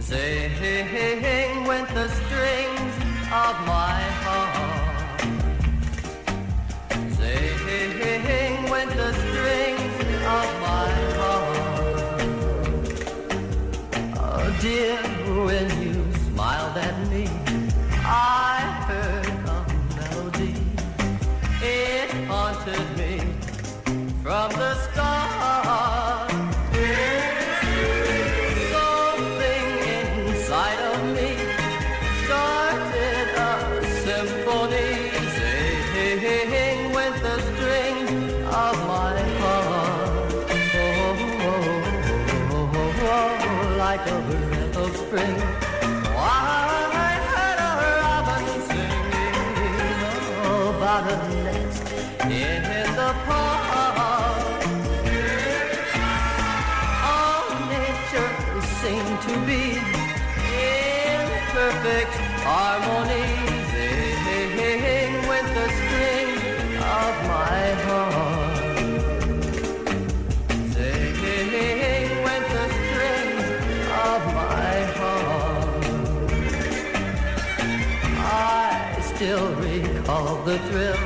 Sing with the strings of my heart. Sing with the strings of my heart. Oh dear, when you smiled at me, I heard a melody. It haunted me from the start. Something inside of me started a symphony, singing with the strings of my heart. Like a breath of spring, I heard a robin singing about a nest in the park. All nature seemed to be in perfect harmony, singing with the strings of my heart. Singing with the strings of my heart. I still recall the thrill.